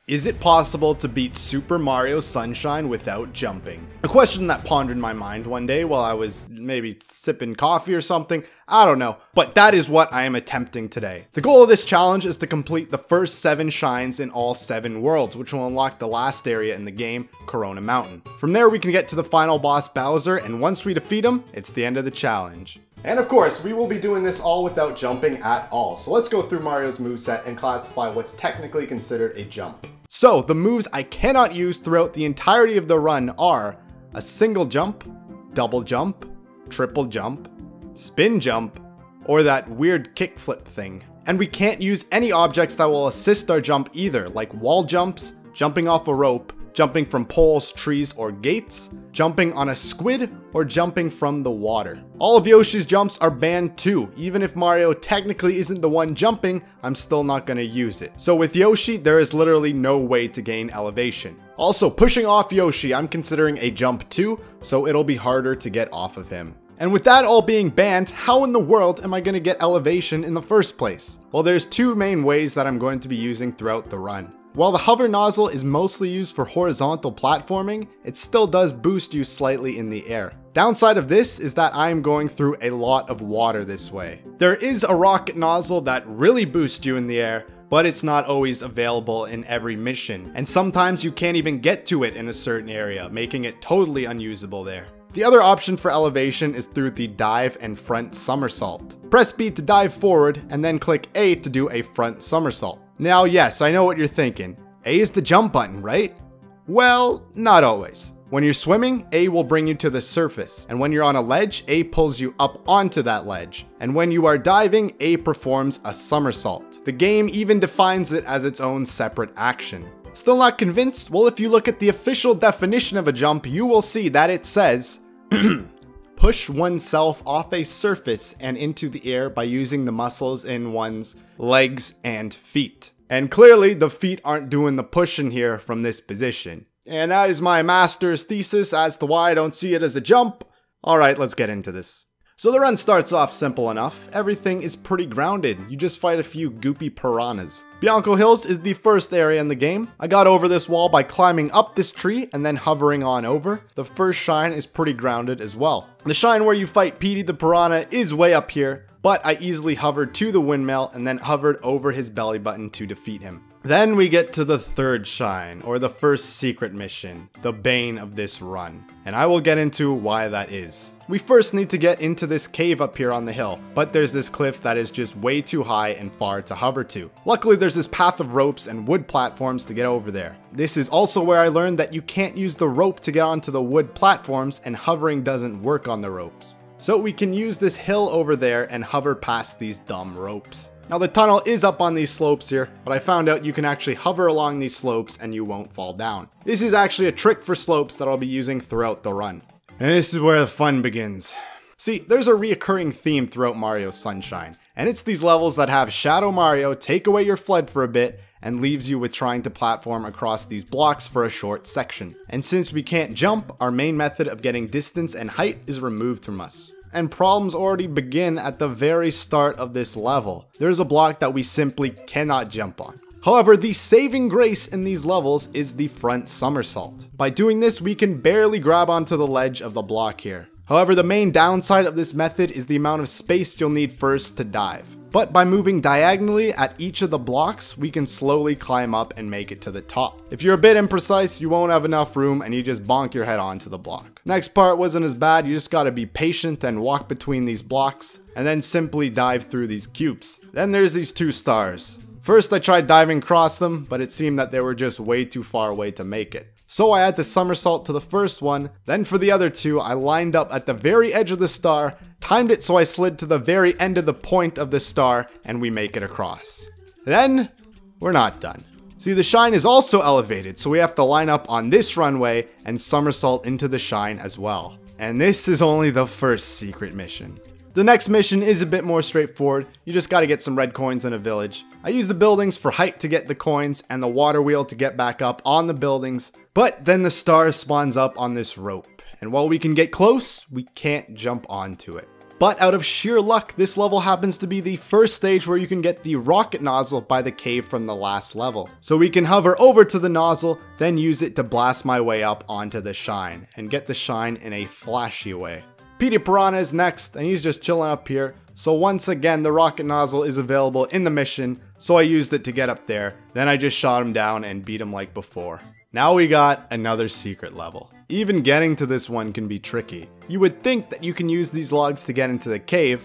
Is it possible to beat Super Mario Sunshine without jumping? A question that pondered my mind one day while I was maybe sipping coffee or something. I don't know, but that is what I am attempting today. The goal of this challenge is to complete the first 7 shines in all 7 worlds, which will unlock the last area in the game, Corona Mountain. From there we can get to the final boss Bowser, and once we defeat him, it's the end of the challenge. And of course, we will be doing this all without jumping at all. So let's go through Mario's moveset and classify what's technically considered a jump. So the moves I cannot use throughout the entirety of the run are a single jump, double jump, triple jump, spin jump, or that weird kickflip thing. And we can't use any objects that will assist our jump either, like wall jumps, jumping off a rope, jumping from poles, trees, or gates, jumping on a squid, or jumping from the water. All of Yoshi's jumps are banned too. Even if Mario technically isn't the one jumping, I'm still not gonna use it. So with Yoshi, there is literally no way to gain elevation. Also, pushing off Yoshi, I'm considering a jump too, so it'll be harder to get off of him. And with that all being banned, how in the world am I gonna get elevation in the first place? Well, there's 2 main ways that I'm going to be using throughout the run. While the hover nozzle is mostly used for horizontal platforming, it still does boost you slightly in the air. Downside of this is that I'm going through a lot of water this way. There is a rocket nozzle that really boosts you in the air, but it's not always available in every mission, and sometimes you can't even get to it in a certain area, making it totally unusable there. The other option for elevation is through the dive and front somersault. Press B to dive forward, and then click A to do a front somersault. Now yes, I know what you're thinking. A is the jump button, right? Well, not always. When you're swimming, A will bring you to the surface, and when you're on a ledge, A pulls you up onto that ledge. And when you are diving, A performs a somersault. The game even defines it as its own separate action. Still not convinced? Well, if you look at the official definition of a jump, you will see that it says, push oneself off a surface and into the air by using the muscles in one's legs and feet. And clearly, the feet aren't doing the pushing here from this position. And that is my master's thesis as to why I don't see it as a jump. Alright, let's get into this. So the run starts off simple enough. Everything is pretty grounded. You just fight a few goopy piranhas. Bianco Hills is the first area in the game. I got over this wall by climbing up this tree and then hovering on over. The first shine is pretty grounded as well. The shine where you fight Petey the Piranha is way up here, but I easily hovered to the windmill and then hovered over his belly button to defeat him. Then we get to the third shine, or the first secret mission, the bane of this run, and I will get into why that is. We first need to get into this cave up here on the hill, but there's this cliff that is just way too high and far to hover to. Luckily there's this path of ropes and wood platforms to get over there. This is also where I learned that you can't use the rope to get onto the wood platforms, and hovering doesn't work on the ropes. So we can use this hill over there and hover past these dumb ropes. Now the tunnel is up on these slopes here, but I found out you can actually hover along these slopes and you won't fall down. This is actually a trick for slopes that I'll be using throughout the run. And this is where the fun begins. See, there's a reoccurring theme throughout Mario Sunshine, and it's these levels that have Shadow Mario take away your FLUDD for a bit and leaves you with trying to platform across these blocks for a short section. And since we can't jump, our main method of getting distance and height is removed from us. And problems already begin at the very start of this level. There's a block that we simply cannot jump on. However, the saving grace in these levels is the front somersault. By doing this, we can barely grab onto the ledge of the block here. However, the main downside of this method is the amount of space you'll need first to dive. But by moving diagonally at each of the blocks, we can slowly climb up and make it to the top. If you're a bit imprecise, you won't have enough room and you just bonk your head onto the block. Next part wasn't as bad, you just gotta be patient and walk between these blocks, and then simply dive through these cubes. Then there's these 2 stars. First I tried diving across them, but it seemed that they were just way too far away to make it. So I had to somersault to the first one, then for the other 2, I lined up at the very edge of the star, timed it so I slid to the very end of the point of the star, and we make it across. Then, we're not done. See, the shine is also elevated, so we have to line up on this runway and somersault into the shine as well. And this is only the first secret mission. The next mission is a bit more straightforward. You just gotta get some red coins in a village. I use the buildings for height to get the coins and the water wheel to get back up on the buildings, but then the star spawns up on this rope. And while we can get close, we can't jump onto it. But out of sheer luck, this level happens to be the first stage where you can get the rocket nozzle by the cave from the last level. So we can hover over to the nozzle, then use it to blast my way up onto the shine, and get the shine in a flashy way. Petey Piranha is next, and he's just chilling up here. So once again, the rocket nozzle is available in the mission, so I used it to get up there. Then I just shot him down and beat him like before. Now we got another secret level. Even getting to this one can be tricky. You would think that you can use these logs to get into the cave.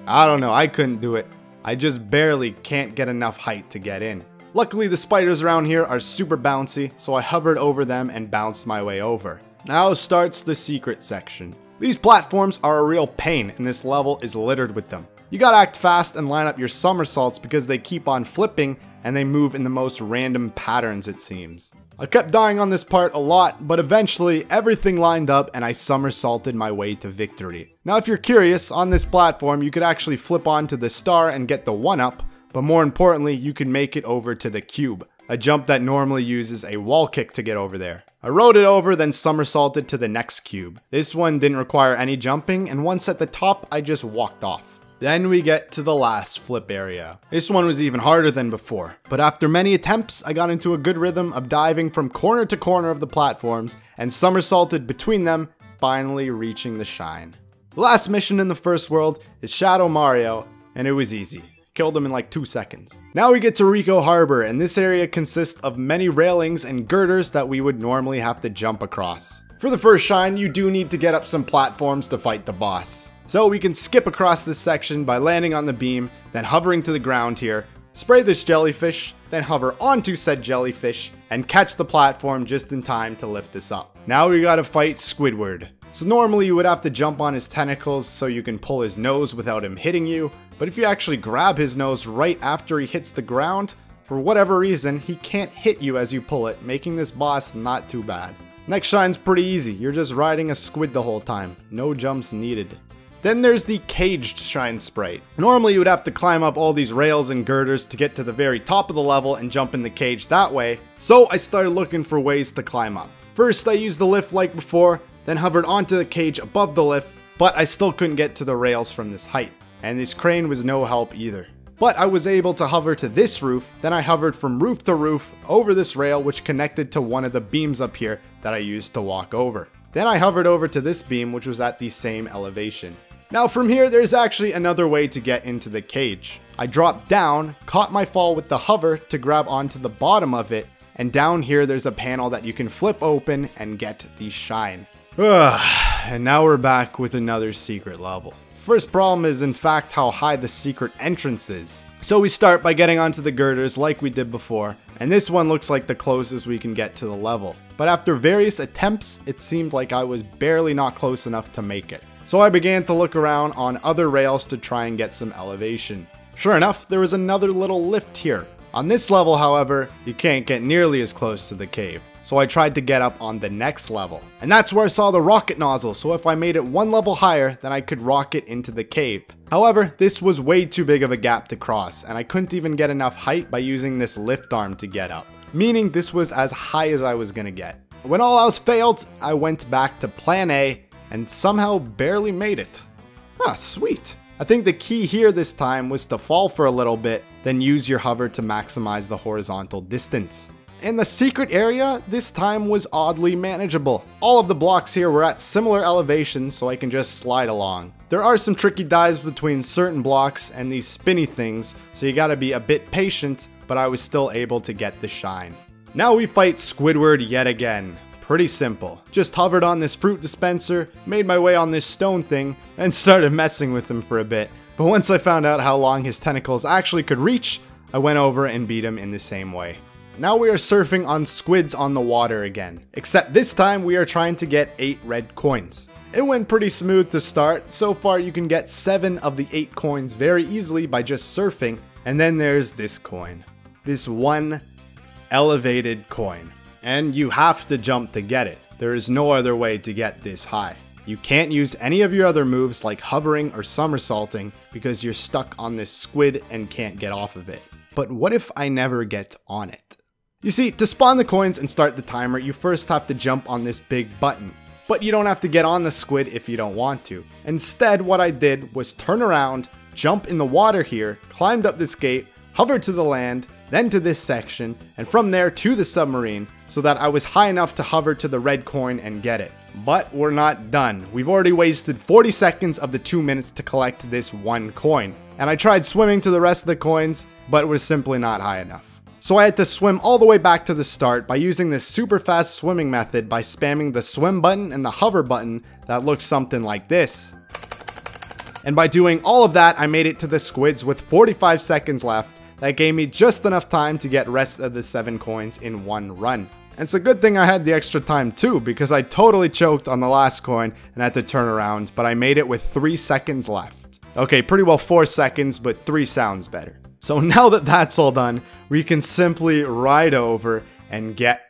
I don't know, I couldn't do it. I just barely can't get enough height to get in. Luckily the spiders around here are super bouncy, so I hovered over them and bounced my way over. Now starts the secret section. These platforms are a real pain and this level is littered with them. You gotta act fast and line up your somersaults because they keep on flipping and they move in the most random patterns it seems. I kept dying on this part a lot, but eventually everything lined up and I somersaulted my way to victory. Now if you're curious, on this platform you could actually flip onto the star and get the 1-up, but more importantly you can make it over to the cube, a jump that normally uses a wall kick to get over there. I rode it over, then somersaulted to the next cube. This one didn't require any jumping, and once at the top I just walked off. Then we get to the last flip area. This one was even harder than before, but after many attempts, I got into a good rhythm of diving from corner to corner of the platforms and somersaulted between them, finally reaching the shine. The last mission in the first world is Shadow Mario, and it was easy. Killed him in like 2 seconds. Now we get to Rico Harbor, and this area consists of many railings and girders that we would normally have to jump across. For the first shine, you do need to get up some platforms to fight the boss. So we can skip across this section by landing on the beam, then hovering to the ground here, spray this jellyfish, then hover onto said jellyfish, and catch the platform just in time to lift us up. Now we gotta fight Squidward. So normally you would have to jump on his tentacles so you can pull his nose without him hitting you, but if you actually grab his nose right after he hits the ground, for whatever reason, he can't hit you as you pull it, making this boss not too bad. Next shine's pretty easy, you're just riding a squid the whole time, no jumps needed. Then there's the caged shine sprite. Normally you would have to climb up all these rails and girders to get to the very top of the level and jump in the cage that way, so I started looking for ways to climb up. First I used the lift like before, then hovered onto the cage above the lift, but I still couldn't get to the rails from this height, and this crane was no help either. But I was able to hover to this roof, then I hovered from roof to roof over this rail which connected to one of the beams up here that I used to walk over. Then I hovered over to this beam which was at the same elevation. Now from here, there's actually another way to get into the cage. I dropped down, caught my fall with the hover to grab onto the bottom of it, and down here there's a panel that you can flip open and get the shine. And now we're back with another secret level. First problem is in fact how high the secret entrance is. So we start by getting onto the girders like we did before, and this one looks like the closest we can get to the level. But after various attempts, it seemed like I was barely not close enough to make it. So I began to look around on other rails to try and get some elevation. Sure enough, there was another little lift here. On this level, however, you can't get nearly as close to the cave. So I tried to get up on the next level. And that's where I saw the rocket nozzle, so if I made it one level higher, then I could rocket into the cave. However, this was way too big of a gap to cross, and I couldn't even get enough height by using this lift arm to get up. Meaning this was as high as I was gonna get. When all else failed, I went back to plan A, and somehow barely made it. Ah, sweet. I think the key here this time was to fall for a little bit, then use your hover to maximize the horizontal distance. And the secret area this time was oddly manageable. All of the blocks here were at similar elevations, so I can just slide along. There are some tricky dives between certain blocks and these spinny things, so you gotta be a bit patient, but I was still able to get the shine. Now we fight Squidward yet again. Pretty simple. Just hovered on this fruit dispenser, made my way on this stone thing, and started messing with him for a bit. But once I found out how long his tentacles actually could reach, I went over and beat him in the same way. Now we are surfing on squids on the water again. Except this time we are trying to get 8 red coins. It went pretty smooth to start. So far you can get 7 of the 8 coins very easily by just surfing. And then there's this coin. This one elevated coin. And you have to jump to get it. There is no other way to get this high. You can't use any of your other moves like hovering or somersaulting because you're stuck on this squid and can't get off of it. But what if I never get on it? You see, to spawn the coins and start the timer, you first have to jump on this big button. But you don't have to get on the squid if you don't want to. Instead, what I did was turn around, jump in the water here, climbed up this gate, hovered to the land, then to this section, and from there to the submarine, so that I was high enough to hover to the red coin and get it. But we're not done. We've already wasted 40 seconds of the 2 minutes to collect this one coin. And I tried swimming to the rest of the coins, but it was simply not high enough. So I had to swim all the way back to the start by using this super fast swimming method by spamming the swim button and the hover button that looks something like this. And by doing all of that, I made it to the squids with 45 seconds left. That gave me just enough time to get rest of the 7 coins in one run. And it's a good thing I had the extra time too, because I totally choked on the last coin and had to turn around, but I made it with 3 seconds left. Okay, pretty well 4 seconds, but 3 sounds better. So now that that's all done, we can simply ride over and get...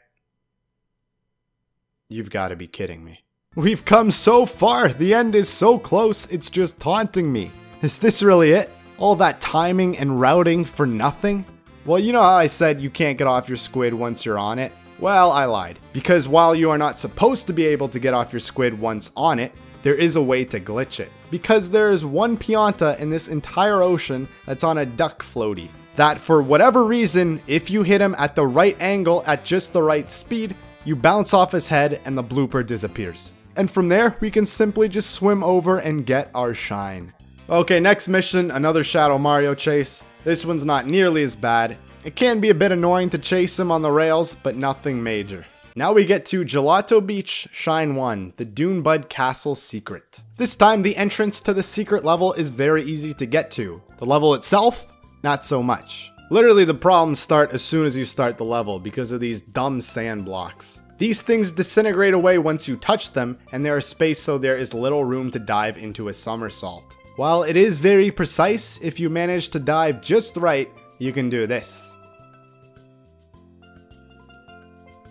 You've got to be kidding me. We've come so far, the end is so close, it's just taunting me. Is this really it? All that timing and routing for nothing? Well, you know how I said you can't get off your squid once you're on it? Well, I lied. Because while you are not supposed to be able to get off your squid once on it, there is a way to glitch it. Because there is one pianta in this entire ocean that's on a duck floaty. That for whatever reason, if you hit him at the right angle at just the right speed, you bounce off his head and the blooper disappears. And from there, we can simply just swim over and get our shine. Okay, next mission, another Shadow Mario chase. This one's not nearly as bad. It can be a bit annoying to chase him on the rails, but nothing major. Now we get to Gelato Beach, Shine 1, the Dune Bud Castle secret. This time, the entrance to the secret level is very easy to get to. The level itself, not so much. Literally, the problems start as soon as you start the level because of these dumb sand blocks. These things disintegrate away once you touch them, and there is space so there is little room to dive into a somersault. While it is very precise, if you manage to dive just right, you can do this.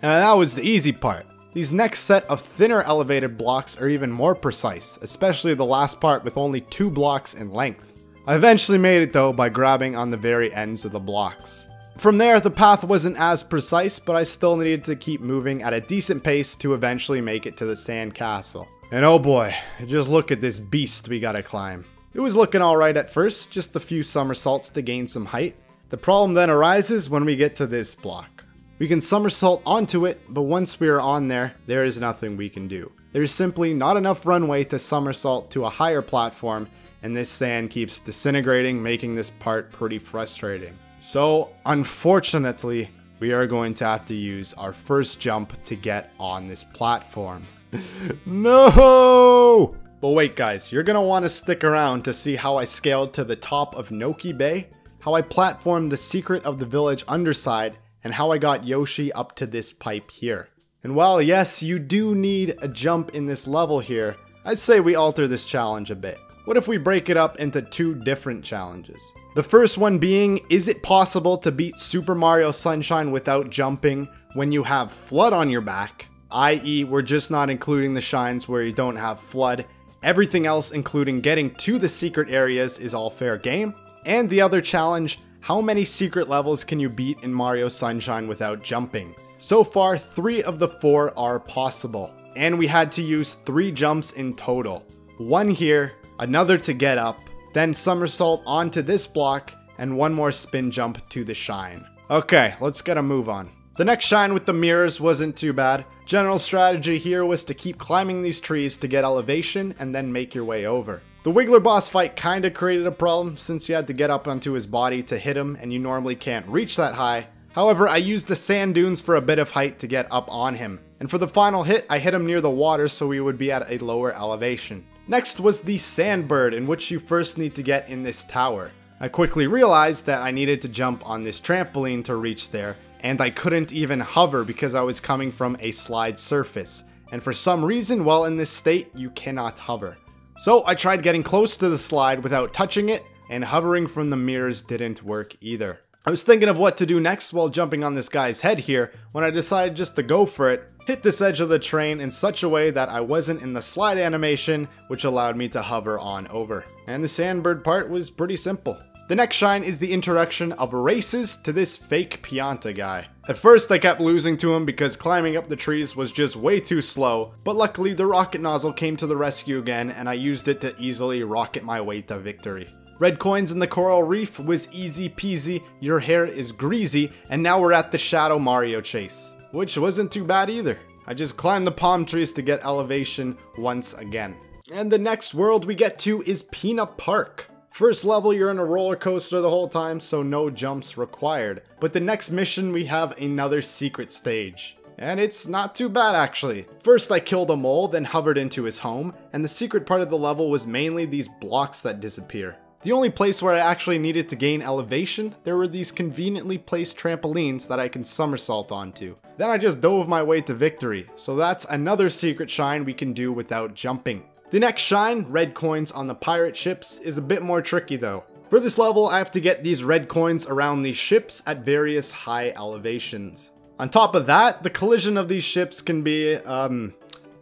And that was the easy part. These next set of thinner elevated blocks are even more precise, especially the last part with only 2 blocks in length. I eventually made it though by grabbing on the very ends of the blocks. From there, the path wasn't as precise, but I still needed to keep moving at a decent pace to eventually make it to the sand castle. And oh boy, just look at this beast we gotta climb. It was looking alright at first, just a few somersaults to gain some height. The problem then arises when we get to this block. We can somersault onto it, but once we are on there, there is nothing we can do. There is simply not enough runway to somersault to a higher platform, and this sand keeps disintegrating, making this part pretty frustrating. So, unfortunately, we are going to have to use our first jump to get on this platform. No! But wait guys, you're gonna want to stick around to see how I scaled to the top of Noki Bay, how I platformed the secret of the village underside, and how I got Yoshi up to this pipe here. And while yes, you do need a jump in this level here, I'd say we alter this challenge a bit. What if we break it up into 2 different challenges? The first one being, is it possible to beat Super Mario Sunshine without jumping when you have FLUDD on your back? I.e., we're just not including the shines where you don't have FLUDD. Everything else, including getting to the secret areas, is all fair game. And the other challenge, how many secret levels can you beat in Mario Sunshine without jumping? So far, 3 of the 4 are possible. And we had to use 3 jumps in total. 1 here, another to get up, then somersault onto this block, and 1 more spin jump to the shine. Okay, let's get a move on. The next shine with the mirrors wasn't too bad. General strategy here was to keep climbing these trees to get elevation and then make your way over. The Wiggler boss fight kinda created a problem since you had to get up onto his body to hit him and you normally can't reach that high. However, I used the sand dunes for a bit of height to get up on him. And for the final hit, I hit him near the water so we would be at a lower elevation. Next was the sandbird, in which you first need to get in this tower. I quickly realized that I needed to jump on this trampoline to reach there, and I couldn't even hover because I was coming from a slide surface. And for some reason, while in this state, you cannot hover. So I tried getting close to the slide without touching it, and hovering from the mirrors didn't work either. I was thinking of what to do next while jumping on this guy's head here, when I decided just to go for it, hit this edge of the train in such a way that I wasn't in the slide animation, which allowed me to hover on over. And the sandbird part was pretty simple. The next shine is the introduction of races to this fake Pianta guy. At first I kept losing to him because climbing up the trees was just way too slow, but luckily the rocket nozzle came to the rescue again and I used it to easily rocket my way to victory. Red coins in the coral reef was easy peasy, your hair is greasy, and now we're at the Shadow Mario chase, which wasn't too bad either. I just climbed the palm trees to get elevation once again. And the next world we get to is Pinna Park. First level, you're in a roller coaster the whole time, so no jumps required. But the next mission, we have another secret stage. And it's not too bad actually. First I killed a mole, then hovered into his home, and the secret part of the level was mainly these blocks that disappear. The only place where I actually needed to gain elevation, there were these conveniently placed trampolines that I can somersault onto. Then I just dove my way to victory, so that's another secret shine we can do without jumping. The next shine, red coins on the pirate ships, is a bit more tricky though. For this level, I have to get these red coins around these ships at various high elevations. On top of that, the collision of these ships can be,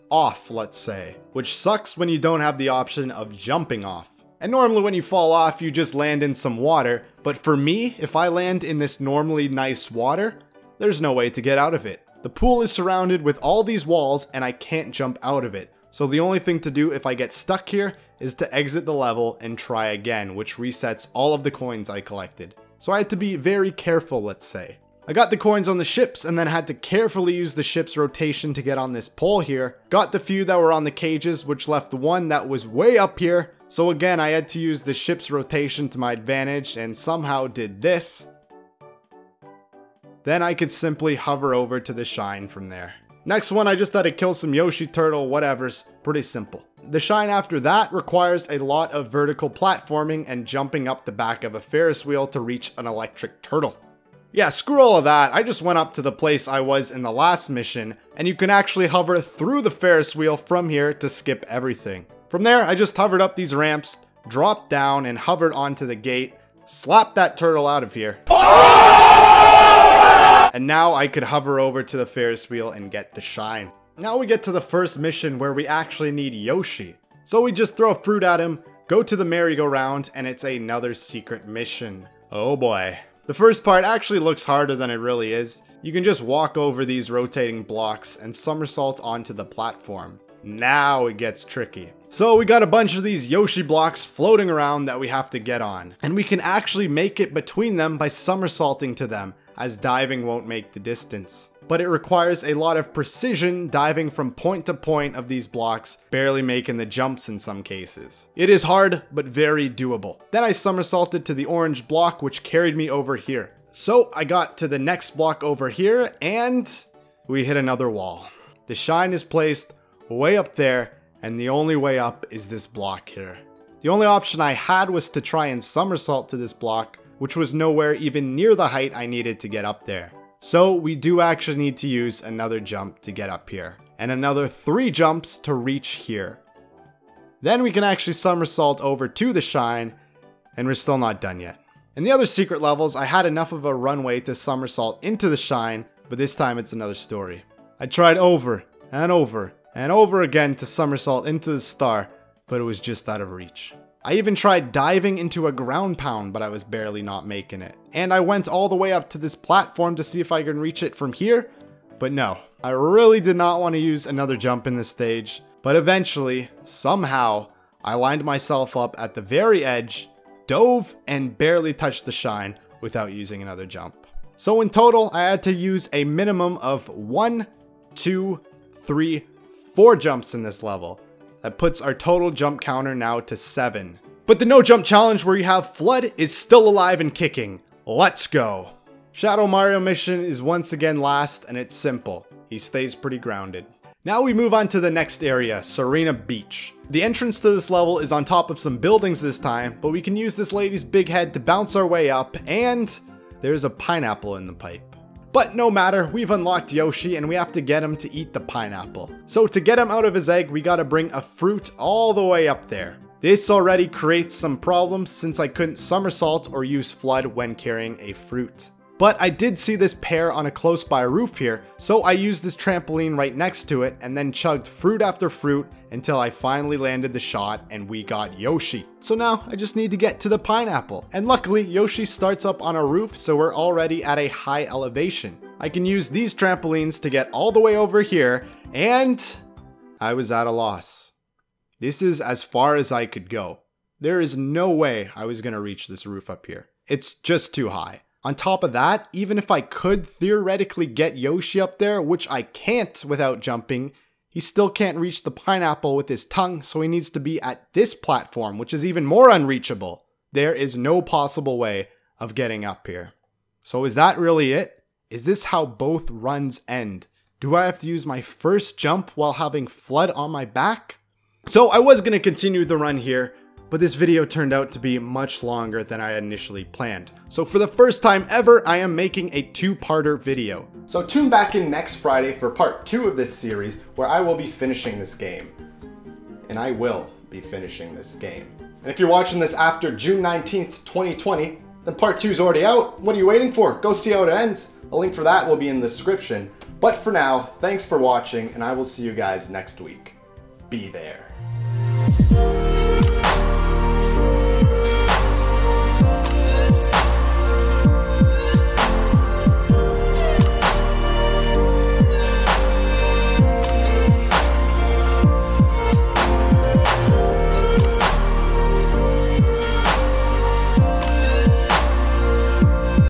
off, let's say, which sucks when you don't have the option of jumping off. And normally when you fall off, you just land in some water, but for me, if I land in this normally nice water, there's no way to get out of it. The pool is surrounded with all these walls and I can't jump out of it. So the only thing to do if I get stuck here is to exit the level and try again, which resets all of the coins I collected. So I had to be very careful, let's say. I got the coins on the ships and then had to carefully use the ship's rotation to get on this pole here. Got the few that were on the cages, which left one that was way up here. So again, I had to use the ship's rotation to my advantage and somehow did this. Then I could simply hover over to the shine from there. Next one, I just had to kill some Yoshi turtle, whatever's pretty simple. The shine after that requires a lot of vertical platforming and jumping up the back of a Ferris wheel to reach an electric turtle. Yeah, screw all of that, I just went up to the place I was in the last mission, and you can actually hover through the Ferris wheel from here to skip everything. From there, I just hovered up these ramps, dropped down, and hovered onto the gate, slapped that turtle out of here. And now I could hover over to the Ferris wheel and get the shine. Now we get to the first mission where we actually need Yoshi. So we just throw fruit at him, go to the merry-go-round, and it's another secret mission. Oh boy. The first part actually looks harder than it really is. You can just walk over these rotating blocks and somersault onto the platform. Now it gets tricky. So we got a bunch of these Yoshi blocks floating around that we have to get on. And we can actually make it between them by somersaulting to them, as diving won't make the distance. But it requires a lot of precision diving from point to point of these blocks, barely making the jumps in some cases. It is hard, but very doable. Then I somersaulted to the orange block, which carried me over here. So I got to the next block over here, and we hit another wall. The shine is placed way up there, and the only way up is this block here. The only option I had was to try and somersault to this block, which was nowhere even near the height I needed to get up there. So we do actually need to use another jump to get up here, and another 3 jumps to reach here. Then we can actually somersault over to the shine, and we're still not done yet. In the other secret levels, I had enough of a runway to somersault into the shine, but this time it's another story. I tried over and over and over again to somersault into the star, but it was just out of reach. I even tried diving into a ground pound, but I was barely not making it. And I went all the way up to this platform to see if I can reach it from here, but no. I really did not want to use another jump in this stage, but eventually, somehow, I lined myself up at the very edge, dove, and barely touched the shine without using another jump. So in total, I had to use a minimum of 1, 2, 3, 4 jumps in this level. That puts our total jump counter now to 7. But the no jump challenge where you have Flood is still alive and kicking. Let's go. Shadow Mario mission is once again last, and it's simple. He stays pretty grounded. Now we move on to the next area, Syrena Beach. The entrance to this level is on top of some buildings this time, but we can use this lady's big head to bounce our way up, and there's a pineapple in the pipe. But no matter, we've unlocked Yoshi and we have to get him to eat the pineapple. So to get him out of his egg, we gotta bring a fruit all the way up there. This already creates some problems since I couldn't somersault or use Flood when carrying a fruit. But I did see this pear on a close by roof here, so I used this trampoline right next to it and then chugged fruit after fruit until I finally landed the shot and we got Yoshi. So now I just need to get to the pineapple. And luckily Yoshi starts up on a roof, so we're already at a high elevation. I can use these trampolines to get all the way over here, and I was at a loss. This is as far as I could go. There is no way I was gonna reach this roof up here. It's just too high. On top of that, even if I could theoretically get Yoshi up there, which I can't without jumping, he still can't reach the pineapple with his tongue, so he needs to be at this platform, which is even more unreachable. There is no possible way of getting up here. So is that really it? Is this how both runs end? Do I have to use my first jump while having FLUDD on my back? So I was going to continue the run here, but this video turned out to be much longer than I had initially planned. So for the first time ever, I am making a two-parter video. So tune back in next Friday for part 2 of this series, where I will be finishing this game. And I will be finishing this game. And if you're watching this after June 19th, 2020, then part 2 is already out. What are you waiting for? Go see how it ends. A link for that will be in the description. But for now, thanks for watching, and I will see you guys next week. Be there.